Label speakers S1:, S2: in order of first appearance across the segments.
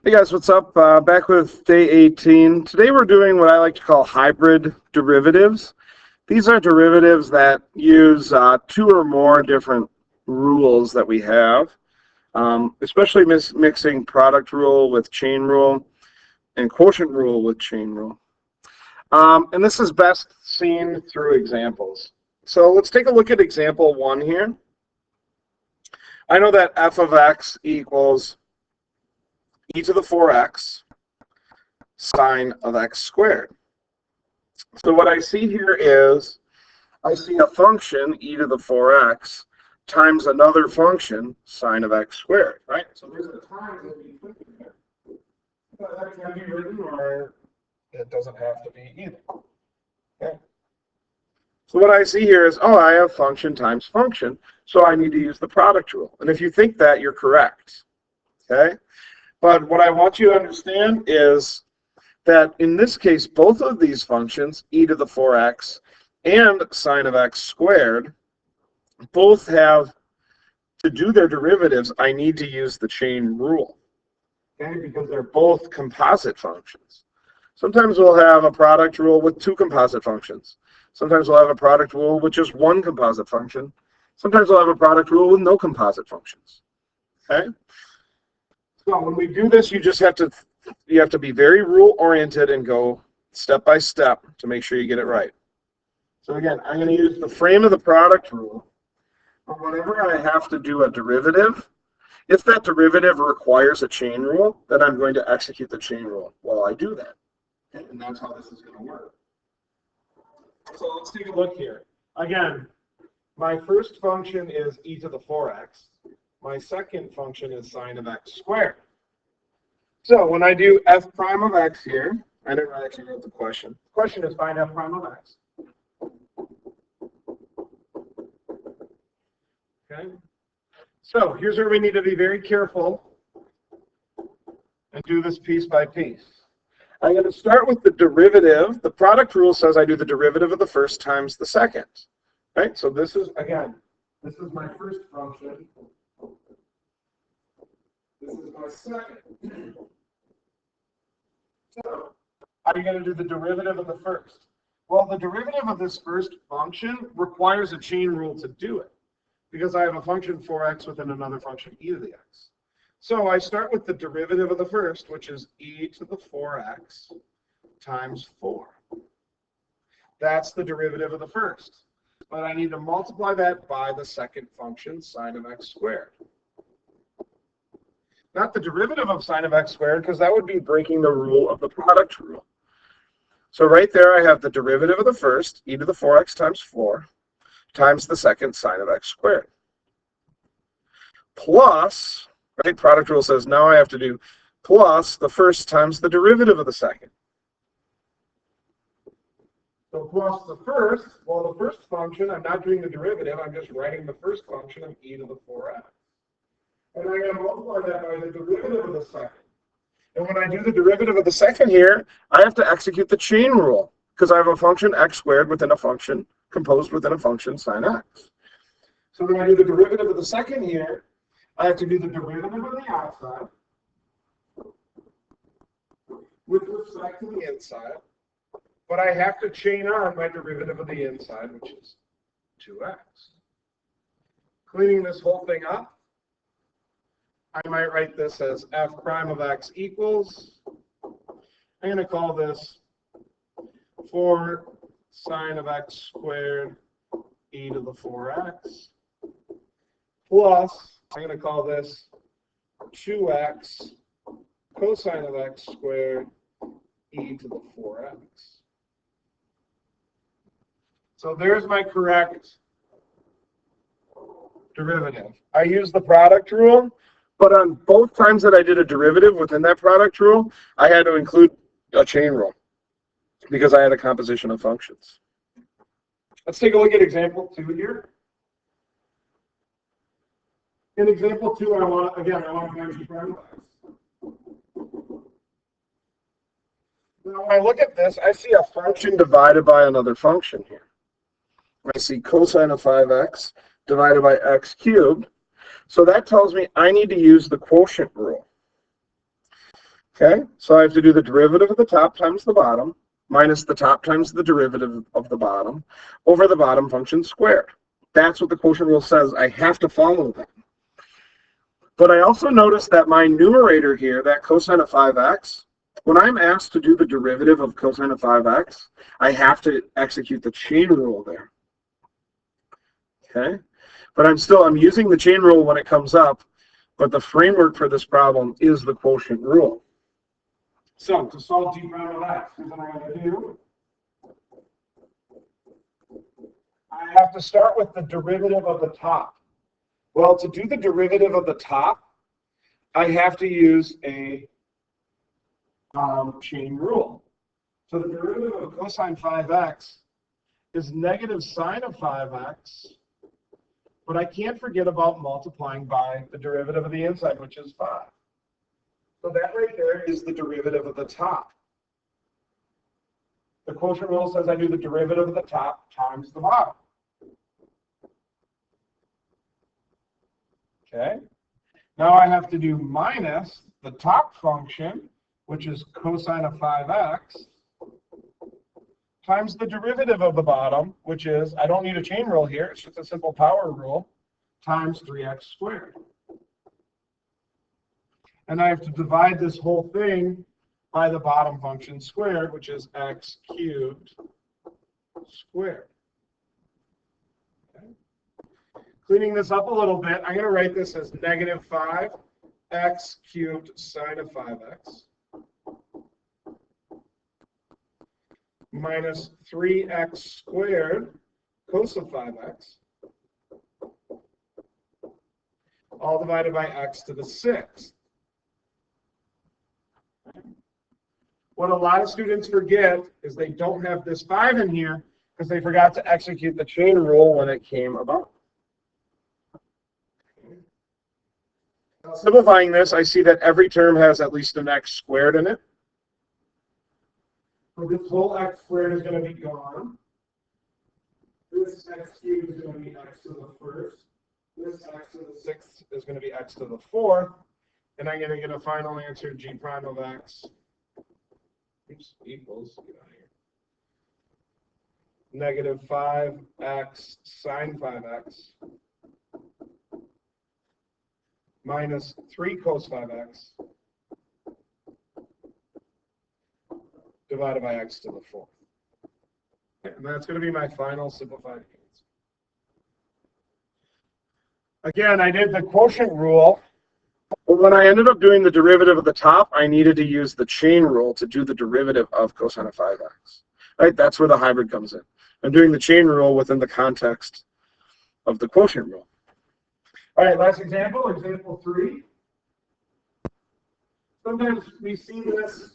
S1: Hey guys, what's up? Back with day 18. Today we're doing what I like to call hybrid derivatives. These are derivatives that use two or more different rules that we have, especially mixing product rule with chain rule and quotient rule with chain rule. And this is best seen through examples. So let's take a look at example 1 here. I know that f of x equals e to the 4x sine of x squared. So what I see here is I see a function e to the 4x times another function sine of x squared, right? So there's a times in between there. But that can be written or it doesn't have to be either. Okay. So what I see here is, oh, I have function times function, so I need to use the product rule. And if you think that, you're correct. Okay? But what I want you to understand is that in this case, both of these functions, e to the 4x and sine of x squared, both have, to do their derivatives, I need to use the chain rule, okay, because they're both composite functions. Sometimes we'll have a product rule with two composite functions. Sometimes we'll have a product rule with just one composite function. Sometimes we'll have a product rule with no composite functions, okay? So when we do this, you have to be very rule oriented and go step by step to make sure you get it right. So again, I'm going to use the frame of the product rule. But whenever I have to do a derivative, if that derivative requires a chain rule, then I'm going to execute the chain rule while I do that. Okay? And that's how this is going to work. So let's take a look here. Again, my first function is e to the 4x. My second function is sine of x squared. So when I do f prime of x here, I never actually wrote the question. The question is find f prime of x. Okay. So here's where we need to be very careful and do this piece by piece. I'm going to start with the derivative. The product rule says I do the derivative of the first times the second. Right? So this is, again, this is my first function. This is my second. So, how are you going to do the derivative of the first? Well, the derivative of this first function requires a chain rule to do it, because I have a function 4x within another function e to the x. So I start with the derivative of the first, which is e to the 4x times 4. That's the derivative of the first. But I need to multiply that by the second function, sine of x squared. Not the derivative of sine of x squared, because that would be breaking the rule of the product rule. So right there I have the derivative of the first, e to the 4x times 4, times the second, sine of x squared. Plus, right, product rule says now I have to do plus the first times the derivative of the second. So plus the first, well, the first function, I'm not doing the derivative, I'm just writing the first function of e to the 4x. And I'm going to multiply that by the derivative of the second. And when I do the derivative of the second here, I have to execute the chain rule, because I have a function x squared within a function, composed within a function sine x. So when I do the derivative of the second here, I have to do the derivative of the outside with respect to the inside. But I have to chain on my derivative of the inside, which is 2x. Cleaning this whole thing up, I might write this as f prime of x equals, I'm going to call this 4 sine of x squared e to the 4x, plus, I'm going to call this 2x cosine of x squared e to the 4x. So there's my correct derivative. I use the product rule, but on both times that I did a derivative within that product rule, I had to include a chain rule because I had a composition of functions. Let's take a look at example 2 here. In example 2, I want to find the prime of x. Now, when I look at this, I see a function divided by another function here. I see cosine of 5x divided by x cubed. So that tells me I need to use the quotient rule. Okay, so I have to do the derivative of the top times the bottom minus the top times the derivative of the bottom over the bottom function squared. That's what the quotient rule says. I have to follow that. But I also noticed that my numerator here, that cosine of 5x, when I'm asked to do the derivative of cosine of 5x, I have to execute the chain rule there. Okay, but I'm using the chain rule when it comes up, but the framework for this problem is the quotient rule. So to solve g prime of x, here's what I'm going to do. I have to start with the derivative of the top. Well, to do the derivative of the top, I have to use a chain rule. So the derivative of cosine 5x is negative sine of 5x, but I can't forget about multiplying by the derivative of the inside, which is 5. So that right there is the derivative of the top. The quotient rule says I do the derivative of the top times the bottom. Okay. Now I have to do minus the top function, which is cosine of 5x, times the derivative of the bottom, which is, I don't need a chain rule here, it's just a simple power rule, times 3x squared. And I have to divide this whole thing by the bottom function squared, which is x cubed squared. Okay. Cleaning this up a little bit, I'm going to write this as negative 5x cubed sine of 5x minus 3x squared cos of 5x, all divided by x to the 6th. What a lot of students forget is they don't have this 5 in here because they forgot to execute the chain rule when it came about. Now, simplifying this, I see that every term has at least an x squared in it. So this whole x squared is going to be gone. This x cubed is going to be x to the 1st. This x to the 6th is going to be x to the 4th. And I'm going to get a final answer, g prime of x equals, get out of here, negative 5x sine 5x minus 3 cos 5x divided by x to the 4th. And that's going to be my final simplified answer. Again, I did the quotient rule. But when I ended up doing the derivative of the top, I needed to use the chain rule to do the derivative of cosine of 5x. Right? That's where the hybrid comes in. I'm doing the chain rule within the context of the quotient rule. All right, last example, example 3. Sometimes we see this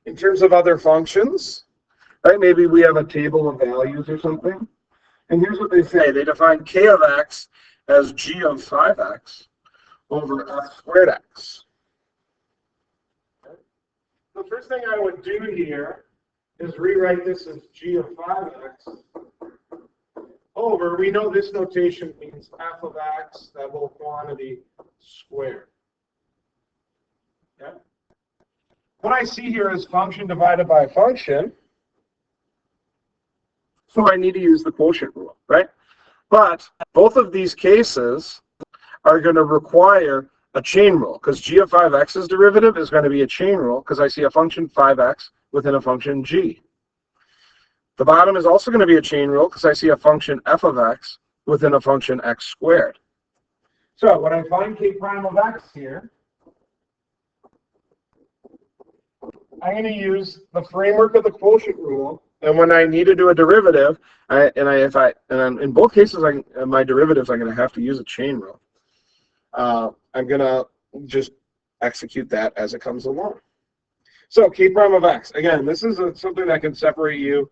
S1: in terms of other functions. Right? Maybe we have a table of values or something. And here's what they say. They define k of x as g of 5x over f squared x. The first thing I would do here is rewrite this as g of 5x over, we know this notation means f of x, that whole quantity, squared. Okay? What I see here is function divided by function, so I need to use the quotient rule, right? But both of these cases are going to require a chain rule because g of 5x's derivative is going to be a chain rule because I see a function 5x within a function g. The bottom is also going to be a chain rule because I see a function f of x within a function x squared. So when I find k prime of x here, I'm going to use the framework of the quotient rule. And when I need to do a derivative, in both cases, my derivatives, I'm going to have to use a chain rule. I'm going to just execute that as it comes along. So k prime of x. Again, this is something that can separate you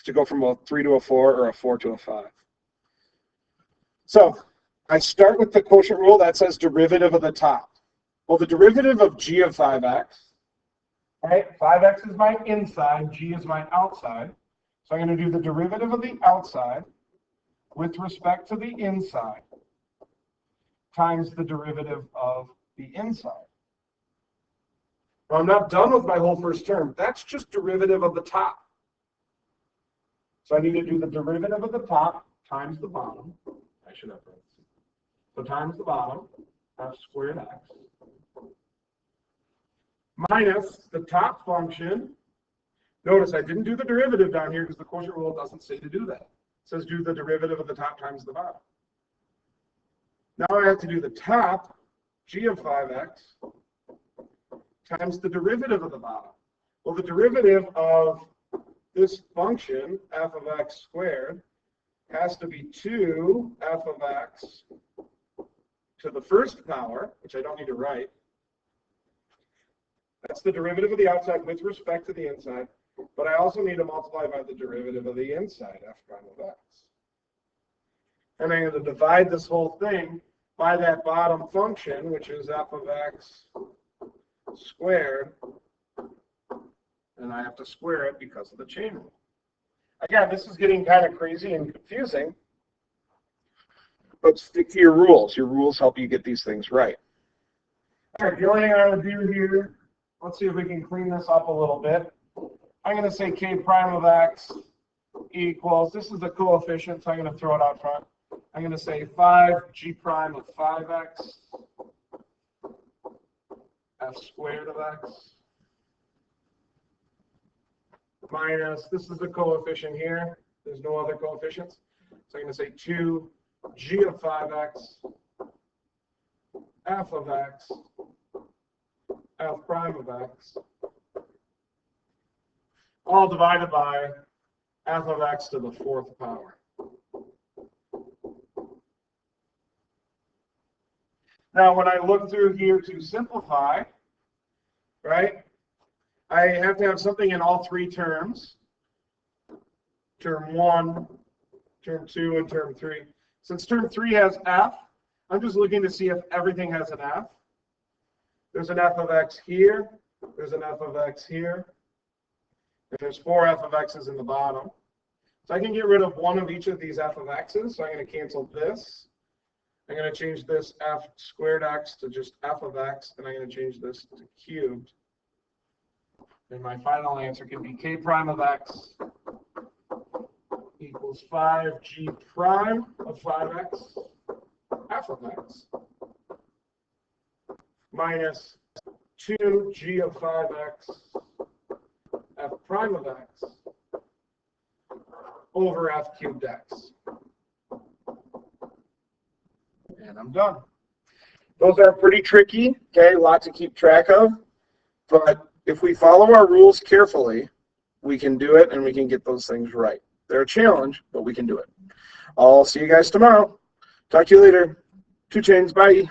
S1: to go from a 3 to a 4 or a 4 to a 5. So I start with the quotient rule that says derivative of the top. Well, the derivative of g of 5x, right? 5x is my inside, g is my outside. So I'm going to do the derivative of the outside with respect to the inside times the derivative of the inside. Well, I'm not done with my whole first term. That's just derivative of the top. So I need to do the derivative of the top times the bottom. I should have parentheses. So times the bottom, f squared x, minus the top function. Notice I didn't do the derivative down here because the quotient rule doesn't say to do that. It says do the derivative of the top times the bottom. Now I have to do the top, g of 5x, times the derivative of the bottom. Well, the derivative of this function, f of x squared, has to be 2 f of x to the first power, which I don't need to write. That's the derivative of the outside with respect to the inside. But I also need to multiply by the derivative of the inside, f prime of x. And I'm going to divide this whole thing by that bottom function, which is f of x squared. And I have to square it because of the chain rule. Again, this is getting kind of crazy and confusing. But stick to your rules. Your rules help you get these things right. All right, the only thing I'm going to do here, let's see if we can clean this up a little bit. I'm going to say k prime of x equals, this is the coefficient, so I'm going to throw it out front. I'm going to say 5g prime of 5x f squared of x minus, this is the coefficient here. There's no other coefficients. So I'm going to say 2g of 5x f of x f prime of x all divided by f of x to the 4th power. Now, when I look through here to simplify, right, I have to have something in all three terms. Term 1, term 2, and term 3. Since term 3 has f, I'm just looking to see if everything has an f. There's an f of x here. There's an f of x here. And there's 4 f of x's in the bottom. So I can get rid of one of each of these f of x's. So I'm going to cancel this. I'm going to change this f squared x to just f of x. And I'm going to change this to cubed. And my final answer can be k prime of x equals 5g prime of 5x f of x minus 2g of 5x f prime of x over f cubed x. And I'm done. Those are pretty tricky, okay, a lot to keep track of, but if we follow our rules carefully, we can do it and we can get those things right. They're a challenge, but we can do it. I'll see you guys tomorrow. Talk to you later. 2 chains, bye.